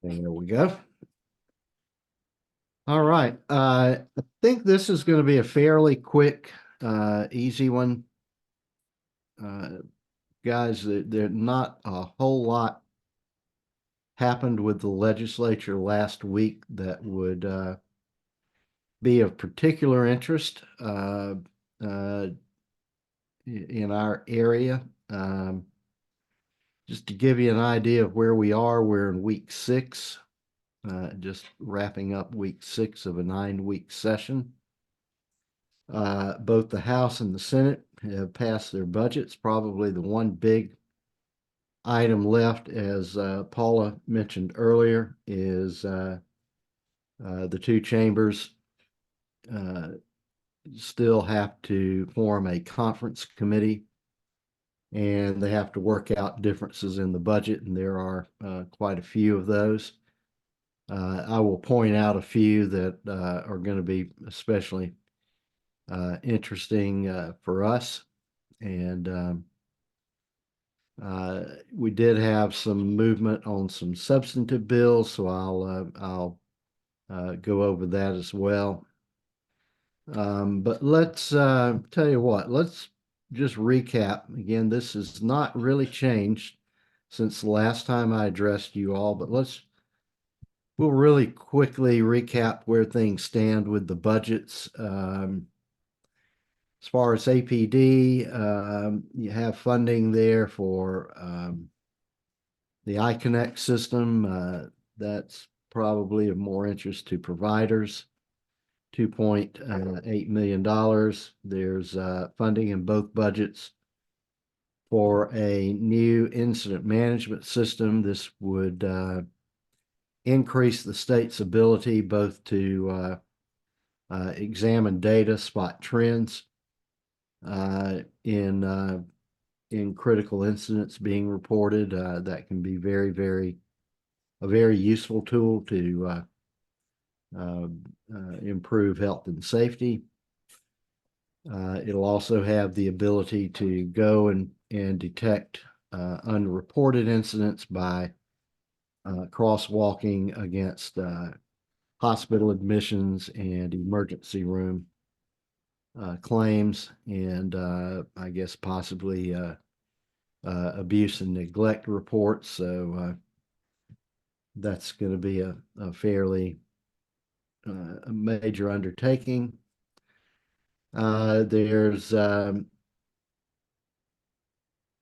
There we go. All right. I think this is going to be a fairly quick, easy one. Guys, there not a whole lot happened with the legislature last week that would be of particular interest in our area. Just to give you an idea of where we are, we're in week 6. Just wrapping up week 6 of a 9-week session. Both the House and the Senate have passed their budgets. Probably the one big item left, as Paula mentioned earlier, is the 2 chambers still have to form a conference committee, and they have to work out differences in the budget, and there are quite a few of those. I will point out a few that are going to be especially interesting for us. And we did have some movement on some substantive bills, so I'll go over that as well. But let's tell you what, let's just recap. Again, this has not really changed since the last time I addressed you all, but we'll really quickly recap where things stand with the budgets. As far as APD, you have funding there for the iConnect system. That's probably of more interest to providers. $2.8 million. There's funding in both budgets for a new incident management system. This would increase the state's ability both to examine data, spot trends in critical incidents being reported. That can be a very useful tool to improve health and safety. It'll also have the ability to go and detect unreported incidents by crosswalking against hospital admissions and emergency room claims, and I guess possibly abuse and neglect reports. So that's going to be a fairly a major undertaking. There's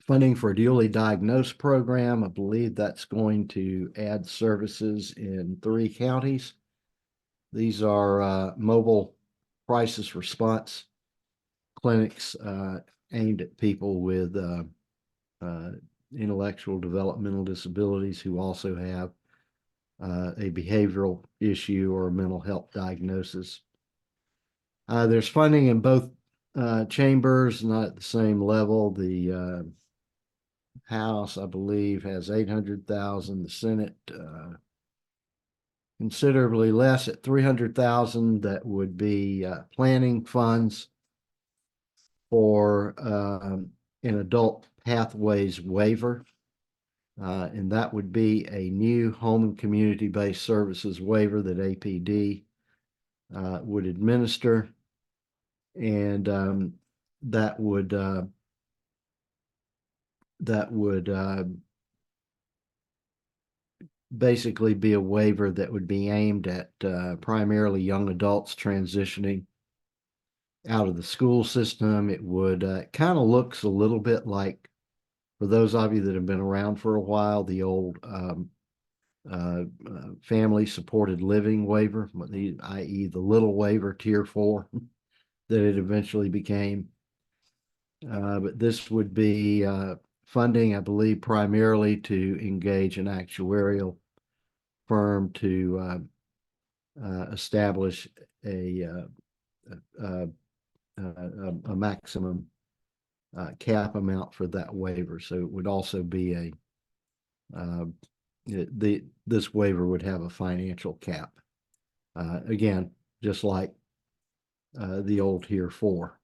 funding for a dually diagnosed program. I believe that's going to add services in 3 counties. These are mobile crisis response clinics aimed at people with intellectual developmental disabilities who also have a behavioral issue or a mental health diagnosis. There's funding in both chambers, not at the same level. The House, I believe, has $800,000. The Senate considerably less at $300,000. That would be planning funds for an adult pathways waiver. And that would be a new home and community-based services waiver that APD would administer. And that would basically be a waiver that would be aimed at primarily young adults transitioning out of the school system. It would kind of looks a little bit like, for those of you that have been around for a while, the old family supported living waiver, i.e. the little waiver, tier 4, that it eventually became. But this would be funding, I believe, primarily to engage an actuarial firm to establish a maximum cap amount for that waiver. So it would also be this waiver would have a financial cap. Again, just like the old tier 4.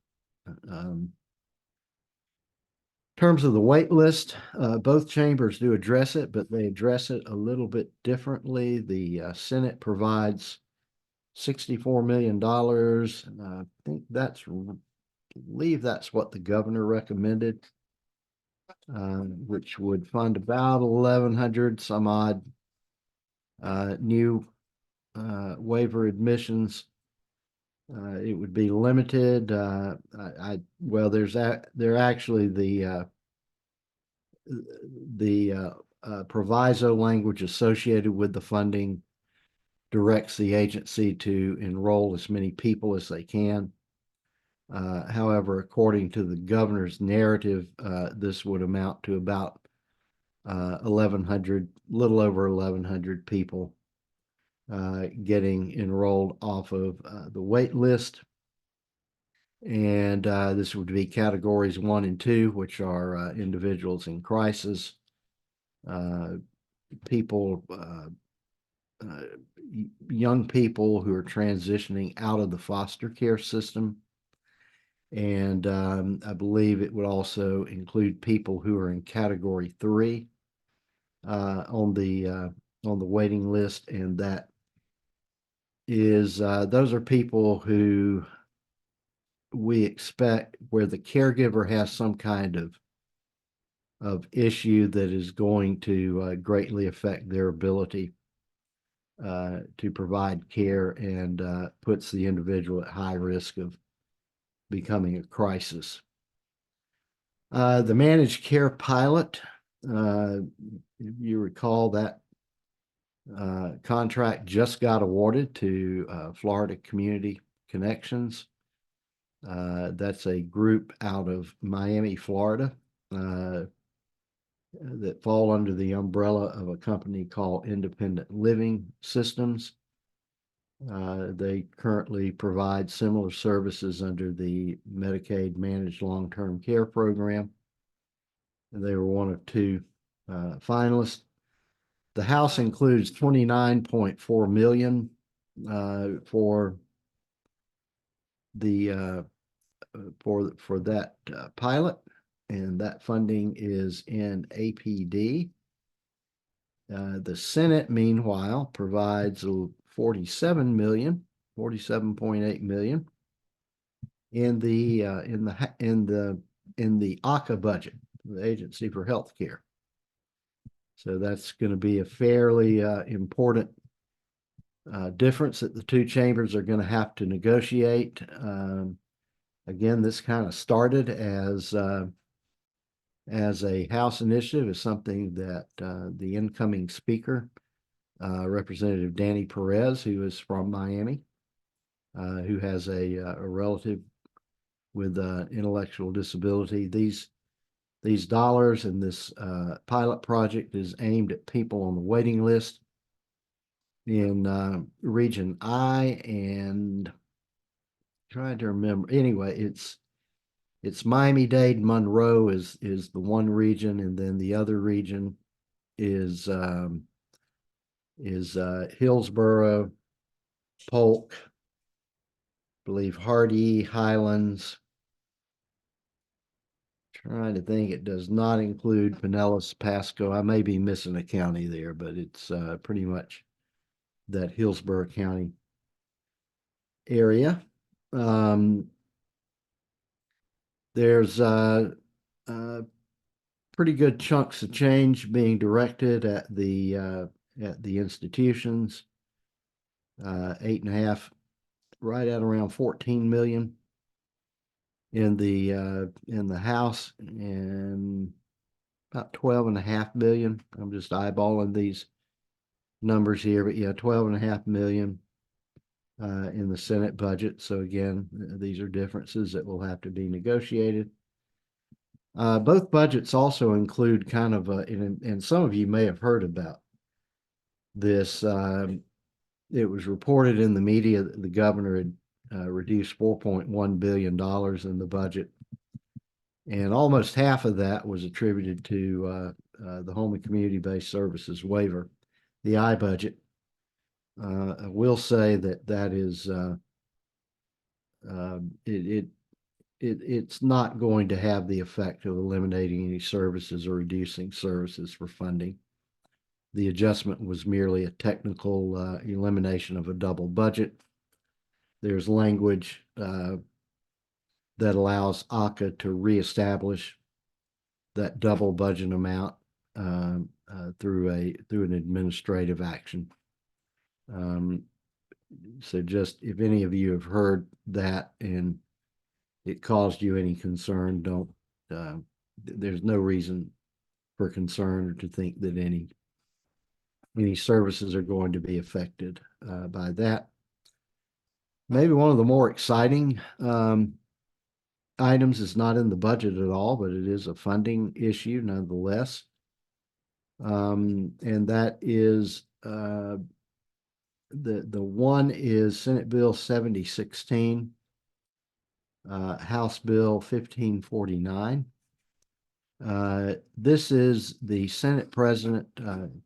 terms of the wait list, both chambers do address it, but they address it a little bit differently. The Senate provides $64 million. I think believe that's what the governor recommended, which would fund about 1,100 some odd new waiver admissions. It would be limited. Well, they're actually the proviso language associated with the funding directs the agency to enroll as many people as they can. However, according to the governor's narrative, this would amount to about 1,100, little over 1,100 people getting enrolled off of the wait list. And this would be categories 1 and 2, which are individuals in crisis, people, young people who are transitioning out of the foster care system. And I believe it would also include people who are in category 3 on the waiting list, and that is those are people who we expect where the caregiver has some kind of issue that is going to greatly affect their ability to provide care and puts the individual at high risk of becoming a crisis. The managed care pilot, if you recall, that contract just got awarded to Florida Community Connections. That's a group out of Miami, Florida, that fall under the umbrella of a company called Independent Living Systems. They currently provide similar services under the Medicaid Managed Long-Term Care Program. They were one of 2 finalists. The House includes $29.4 million for the for that pilot, and that funding is in APD. The Senate, meanwhile, provides 47 million, 47.8 million in the ACA budget, the Agency for Healthcare. So that's going to be a fairly important difference that the 2 chambers are going to have to negotiate. Again, this kind of started as a House initiative, is something that the incoming Speaker, Representative Danny Perez, who is from Miami, who has a relative with intellectual disability. These dollars in this pilot project is aimed at people on the waiting list in Region I, and trying to remember. Anyway, it's Miami-Dade, Monroe is the one region, and then the other region is Hillsborough, Polk, I believe Hardee, Highlands. Trying to think, it does not include Pinellas, Pasco. I may be missing a county there, but it's pretty much that Hillsborough County area. There's pretty good chunks of change being directed at the institutions. 8.5, right at around 14 million in the House, and about 12.5 million. I'm just eyeballing these numbers here, but yeah, 12.5 million in the Senate budget. So again, these are differences that will have to be negotiated. Both budgets also include kind of and some of you may have heard about this. It was reported in the media that the governor had reduced $4.1 billion in the budget, and almost half of that was attributed to the Home and Community-Based Services waiver, the I budget. I will say that is it's not going to have the effect of eliminating any services or reducing services for funding. The adjustment was merely a technical elimination of a double budget. There's language that allows ACA to reestablish that double budget amount through an administrative action. So just if any of you have heard that and it caused you any concern, don't, there's no reason for concern or to think that any services are going to be affected by that. Maybe one of the more exciting items is not in the budget at all, but it is a funding issue nonetheless. And that is the one is Senate Bill 7016, House Bill 1549. This is the Senate President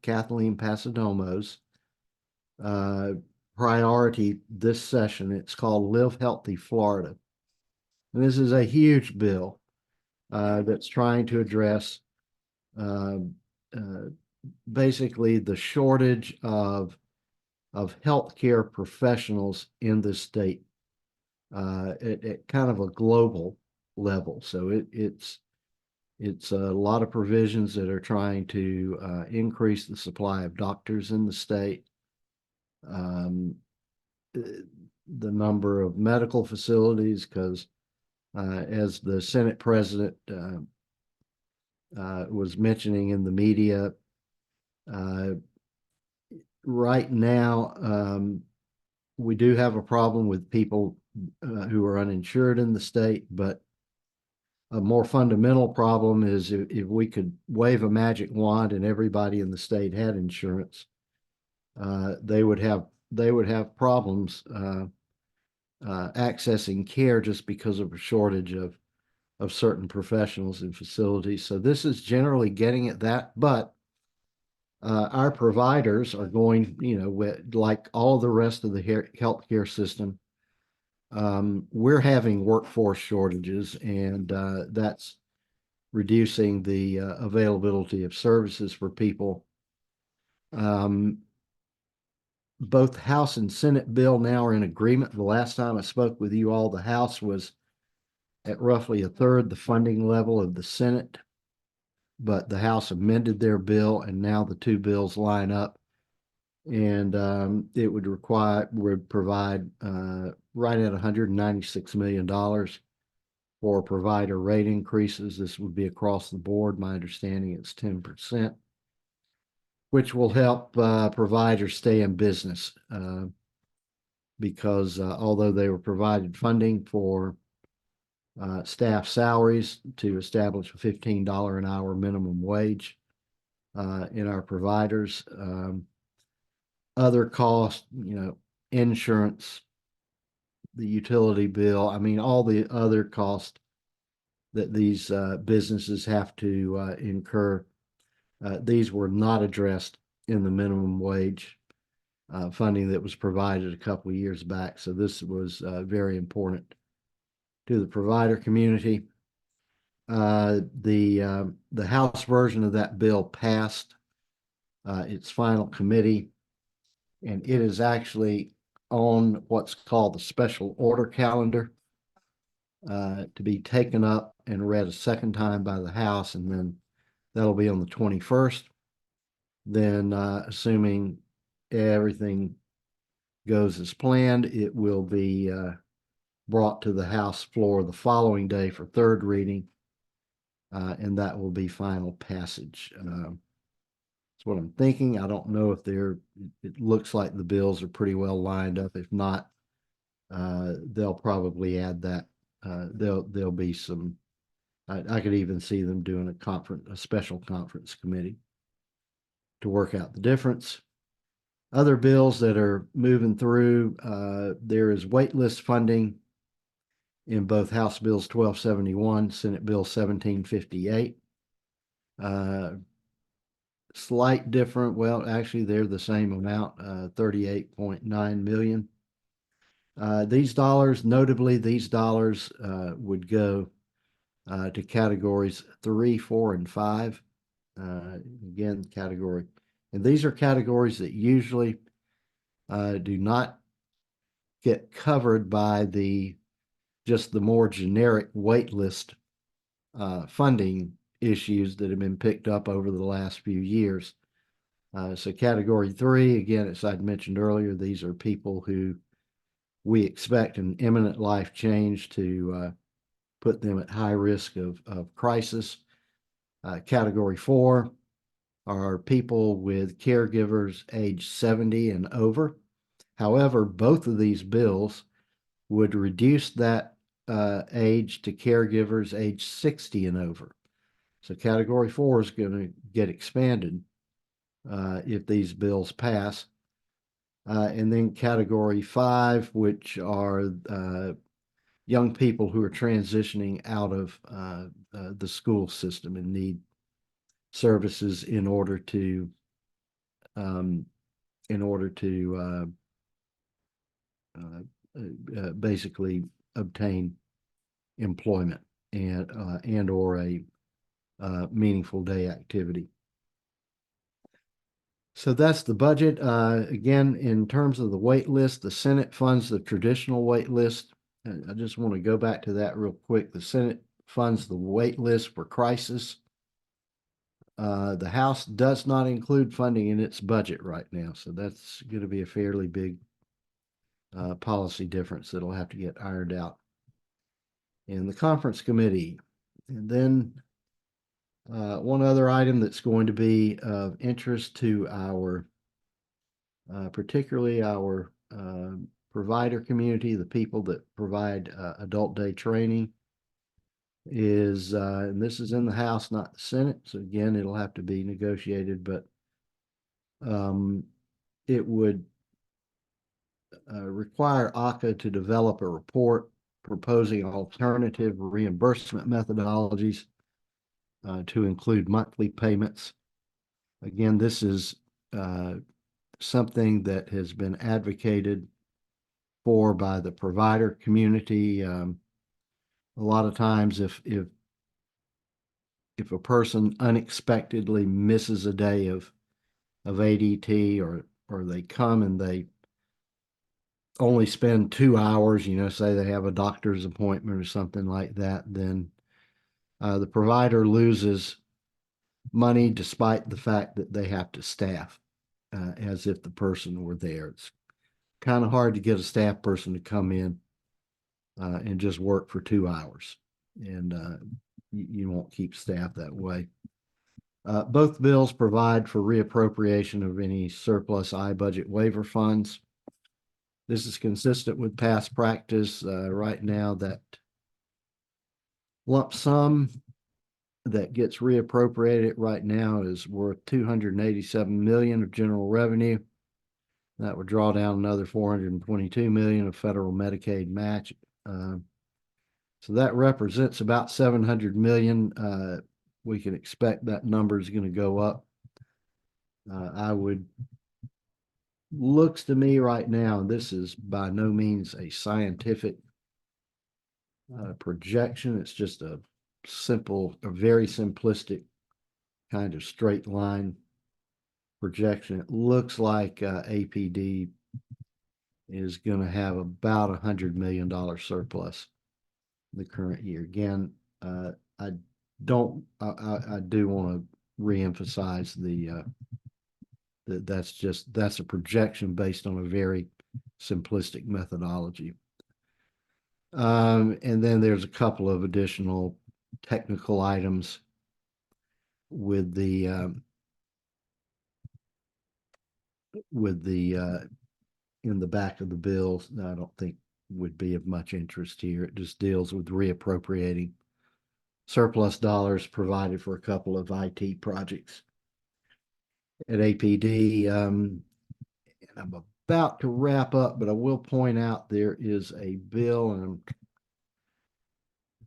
Kathleen Passidomo's priority this session. It's called Live Healthy Florida. And this is a huge bill that's trying to address basically the shortage of healthcare professionals in the state at kind of a global level. So it's a lot of provisions that are trying to increase the supply of doctors in the state, the number of medical facilities, because as the Senate President was mentioning in the media, right now we do have a problem with people who are uninsured in the state, but a more fundamental problem is if we could wave a magic wand and everybody in the state had insurance, they would have problems accessing care just because of a shortage of certain professionals and facilities. So this is generally getting at that, but our providers are going, like all the rest of the healthcare system, we're having workforce shortages, and that's reducing the availability of services for people. Both House and Senate bill now are in agreement. The last time I spoke with you all, the House was at roughly a third the funding level of the Senate, but the House amended their bill, and now the two bills line up, and it would provide right at $196 million for provider rate increases. This would be across the board. My understanding is 10%, which will help providers stay in business because although they were provided funding for staff salaries to establish a $15 an hour minimum wage in our providers, other costs, insurance, the utility bill, all the other costs that these businesses have to incur, these were not addressed in the minimum wage funding that was provided a couple of years back. So this was very important to the provider community. The House version of that bill passed its final committee, and it is actually on what's called the special order calendar to be taken up and read a second time by the House, and then that'll be on the 21st. Then, assuming everything goes as planned, it will be brought to the House floor the following day for third reading, and that will be final passage. That's what I'm thinking. I don't know if it looks like the bills are pretty well lined up. If not, they'll probably add that. There'll be some, I could even see them doing a special conference committee to work out the difference. Other bills that are moving through, there is waitlist funding in both House Bills 1271, Senate Bill 1758. Slight different, well, actually they're the same amount, 38.9 million. These dollars, notably, these dollars would go to categories 3, 4, and 5. Again, category, and these are categories that usually do not get covered by just the more generic wait list funding issues that have been picked up over the last few years. So category 3, again, as I'd mentioned earlier, these are people who we expect an imminent life change to put them at high risk of crisis. Category 4 are people with caregivers age 70 and over. However, both of these bills would reduce that age to caregivers age 60 and over. So category 4 is going to get expanded if these bills pass. And then category 5, which are young people who are transitioning out of the school system and need services in order to basically obtain employment and or a meaningful day activity. So that's the budget. Again, in terms of the wait list, the Senate funds the traditional wait list. I just want to go back to that real quick. The Senate funds the wait list for crisis. The House does not include funding in its budget right now, so that's going to be a fairly big policy difference that'll have to get ironed out in the conference committee. And then one other item that's going to be of interest to our, particularly our provider community, the people that provide adult day training, is, and this is in the House, not the Senate. So again, it'll have to be negotiated, but it would require AHCA to develop a report proposing alternative reimbursement methodologies to include monthly payments. Again, this is something that has been advocated for by the provider community. A lot of times, if a person unexpectedly misses a day of ADT, or they come and they only spend 2 hours, say they have a doctor's appointment or something like that, then the provider loses money despite the fact that they have to staff as if the person were there. It's kind of hard to get a staff person to come in and just work for 2 hours, and you won't keep staff that way. Both bills provide for reappropriation of any surplus I-budget waiver funds. This is consistent with past practice. Right now, that lump sum that gets reappropriated right now is worth $287 million of general revenue. That would draw down another $422 million of federal Medicaid match. So that represents about $700 million. We can expect that number is going to go up. Looks to me right now, this is by no means a scientific projection. It's just a very simplistic kind of straight line projection. It looks like APD is going to have about $100 million surplus the current year. Again, I do want to reemphasize that's a projection based on a very simplistic methodology. And then there's a couple of additional technical items with the in the back of the bill that I don't think would be of much interest here. It just deals with reappropriating surplus dollars provided for a couple of IT projects at APD. And I'm about to wrap up, but I will point out there is a bill, and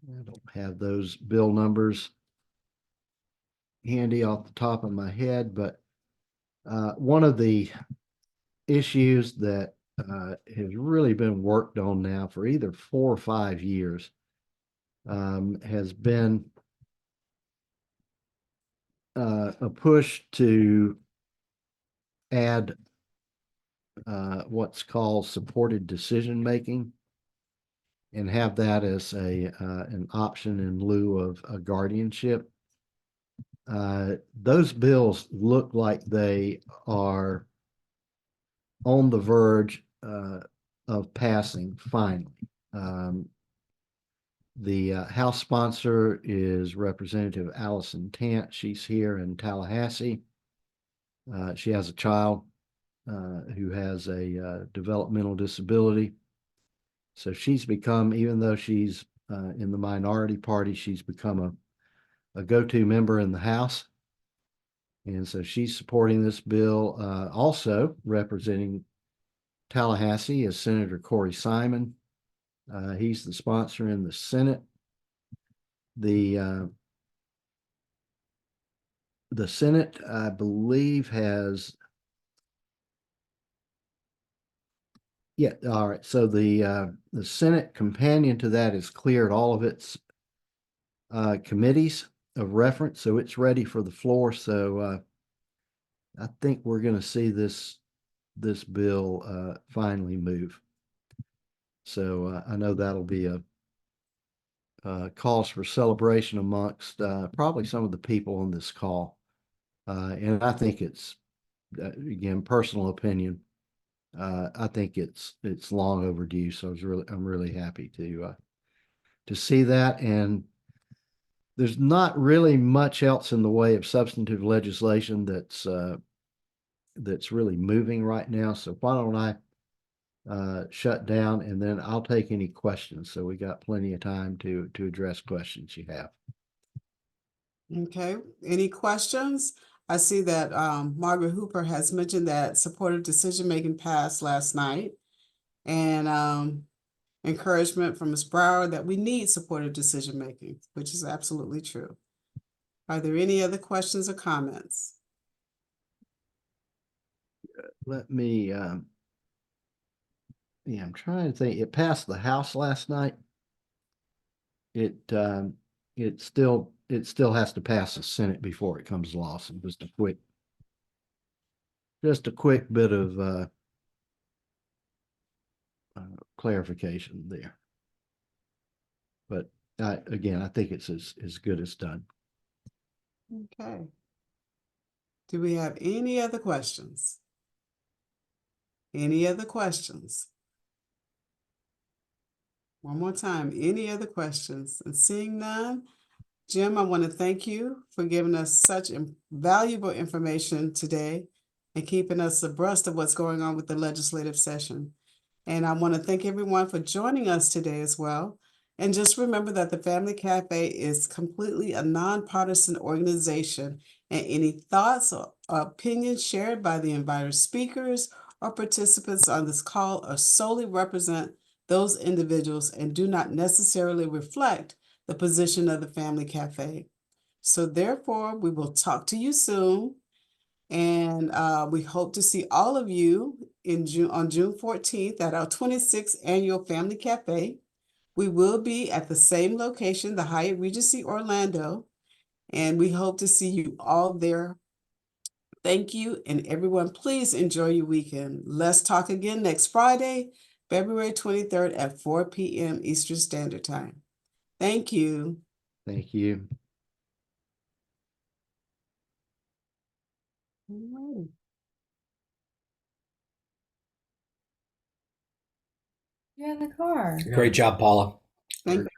I don't have those bill numbers handy off the top of my head, but one of the issues that has really been worked on now for either 4 or 5 years. Has been a push to add what's called supported decision making and have that as an option in lieu of a guardianship. Those bills look like they are on the verge of passing finally. The House sponsor is Representative Allison Tant. She's here in Tallahassee. She has a child who has a developmental disability. So she's become, even though she's in the minority party, she's become a go-to member in the House. And so she's supporting this bill. Also representing Tallahassee is Senator Corey Simon. He's the sponsor in the Senate. The Senate, I believe, has all right. So the Senate companion to that has cleared all of its committees of reference, so it's ready for the floor. So I think we're going to see this bill finally move. So I know that'll be a cause for celebration amongst probably some of the people on this call, and I think it's again personal opinion. I think it's long overdue. So I'm really happy to see that. And there's not really much else in the way of substantive legislation that's really moving right now. So why don't I shut down and then I'll take any questions. So we got plenty of time to address questions you have. Okay, any questions? I see that Margaret Hooper has mentioned that supportive decision-making passed last night. And encouragement from Ms. Brower that we need supportive decision-making, which is absolutely true. Are there any other questions or comments? Let me, yeah, I'm trying to think. It passed the House last night. It still has to pass the Senate before it comes to law. So just a quick bit of clarification there. But again, I think it's as good as done. Okay. Do we have any other questions? Any other questions? One more time, any other questions? And seeing none, Jim, I want to thank you for giving us such valuable information today and keeping us abreast of what's going on with the legislative session. And I want to thank everyone for joining us today as well. And just remember that the Family Cafe is completely a nonpartisan organization, and any thoughts or opinions shared by the invited speakers or participants on this call are solely represent those individuals and do not necessarily reflect the position of the Family Cafe. So therefore, we will talk to you soon. And we hope to see all of you on June 14th at our 26th annual Family Cafe. We will be at the same location, the Hyatt Regency Orlando, and we hope to see you all there. Thank you, and everyone, please enjoy your weekend. Let's talk again next Friday, February 23rd at 4 p.m. Eastern Standard Time. Thank you. Thank you. All right. You're in the car. Great job, Paula. Thank